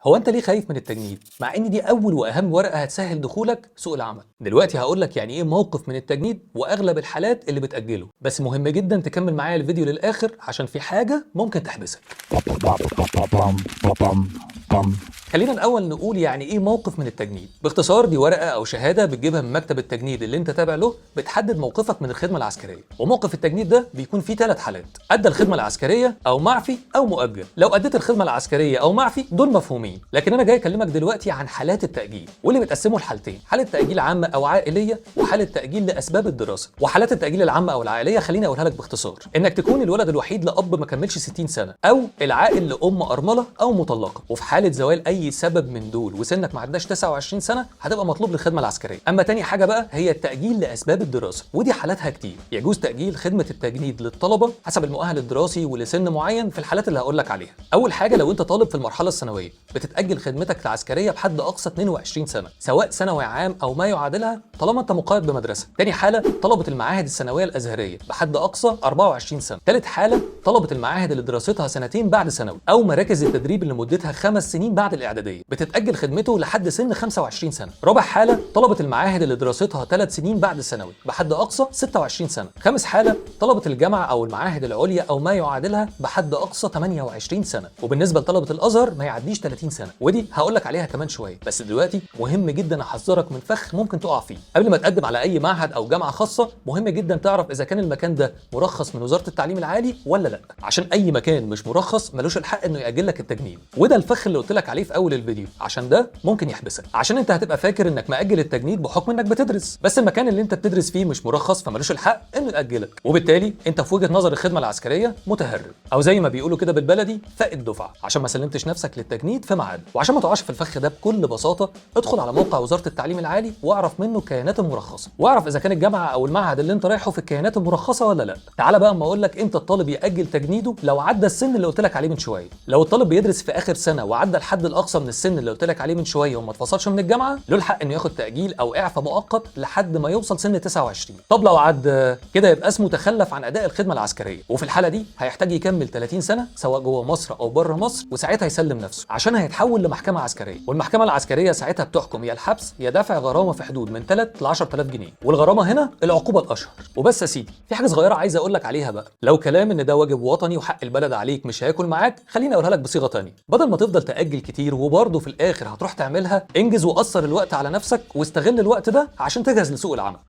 هو انت ليه خايف من التجنيد مع ان دي اول واهم ورقه هتسهل دخولك سوق العمل؟ دلوقتي هقول لك يعني ايه موقف من التجنيد واغلب الحالات اللي بتاجله، بس مهم جدا تكمل معايا الفيديو للاخر عشان في حاجه ممكن تحبسك. خلينا الاول نقول يعني ايه موقف من التجنيد. باختصار دي ورقه او شهاده بتجيبها من مكتب التجنيد اللي انت تابع له، بتحدد موقفك من الخدمه العسكريه. وموقف التجنيد ده بيكون فيه 3 حالات: ادى الخدمه العسكريه او معفي او مؤجل. لو اديت الخدمه العسكريه او معفي دول مفهومين، لكن انا جاي اكلمك دلوقتي عن حالات التاجيل، واللي بتقسموا لحالتين: حاله تاجيل عامه او عائليه، وحاله تاجيل لاسباب الدراسه. وحالات التاجيل العامه او العائليه خليني اقولها لك باختصار: انك تكون الولد الوحيد لاب ما كملش 60 سنه، او العائل لام ارمله او مطلقه. وفي حاله زوال اي سبب من دول وسنك ما عداش 29 سنه هتبقى مطلوب للخدمه العسكريه. اما تاني حاجه بقى هي التاجيل لاسباب الدراسه، ودي حالاتها كتير. يجوز تاجيل خدمه التجنيد للطلبه حسب المؤهل الدراسي ولسن معين في الحالات اللي هقول لك عليها. اول حاجه لو انت طالب في المرحله الثانويه بتتاجل خدمتك العسكريه بحد اقصى 22 سنه، سواء ثانوي عام او ما يعادلها طالما انت مقيد بمدرسه. تاني حاله طلبه المعاهد الثانويه الازهريه بحد اقصى 24 سنه. ثالث حاله طلبه المعاهد اللي دراستها سنتين بعد ثانوي، او مراكز التدريب اللي مدتها 5 سنين بعد الاعداديه بتتاجل خدمته لحد سن 25 سنه. رابع حاله طلبه المعاهد اللي دراستها 3 سنين بعد الثانوي بحد اقصى 26 سنه. خامس حاله طلبه الجامعه او المعاهد العليا او ما يعادلها بحد اقصى 28 سنه. وبالنسبه لطلبه الازهر ما يعديش 30 سنه، ودي هقول لك عليها كمان شويه. بس دلوقتي مهم جدا احذرك من فخ ممكن تقع فيه. قبل ما تقدم على اي معهد او جامعه خاصه مهم جدا تعرف اذا كان المكان ده مرخص من وزاره التعليم العالي ولا لا، عشان اي مكان مش مرخص ملوش الحق انه ياجل لك التجنيد. وده الفخ اللي قلت لك عليه في اول الفيديو، عشان ده ممكن يحبسك. عشان انت هتبقى فاكر انك مأجل التجنيد بحكم انك بتدرس، بس المكان اللي انت بتدرس فيه مش مرخص فمالوش الحق انه يأجلك، وبالتالي انت في وجهة نظر الخدمة العسكرية متهرب، او زي ما بيقولوا كده بالبلدي فائد دفعة، عشان ما سلمتش نفسك للتجنيد في ميعاده. وعشان ما تقعش في الفخ ده بكل بساطة ادخل على موقع وزارة التعليم العالي واعرف منه الكيانات المرخصة، واعرف اذا كان الجامعة او المعهد اللي انت رايحه في الكيانات المرخصة ولا لا. تعالى بقى اما اقول لك امتى الطالب يأجل تجنيده لو عدى السن اللي قلت لك عليه من شوية. لو الطالب بيدرس في اخر سنة وعدى الحد الاقصى من السن اللي قلت لك عليه من شوية وما اتفصلش من الجامعة، له الحق انه ياخد تأجيل او اعفاء مؤقت لحد ما يوصل سن 29. طب لو عدى كده يبقى اسمه تخلف عن اداء الخدمة العسكرية، وفي الحالة دي هيحتاج يكمل 30 سنة سواء جوه مصر او بره مصر، وساعتها يسلم نفسه عشان هيتحول لمحكمة عسكرية. والمحكمة العسكرية ساعتها بتحكم يا الحبس يا دفع غرامة في حدود من 3 ل 10000 جنيه، والغرامة هنا العقوبة الاشهر. وبس يا سيدي، في حاجة صغيرة عايز اقول لك عليها بقى. لو كلام ان ده واجب وطني وحق البلد عليك مش هياكل معاك، خليني اقولها لك بصيغة تانية. بدل ما تفضل تأجل كتير وبرضه في الاخر هتروح تعملها، انجز وقصر الوقت على نفسك واستغل الوقت ده عشان تجهز لسوق العمل.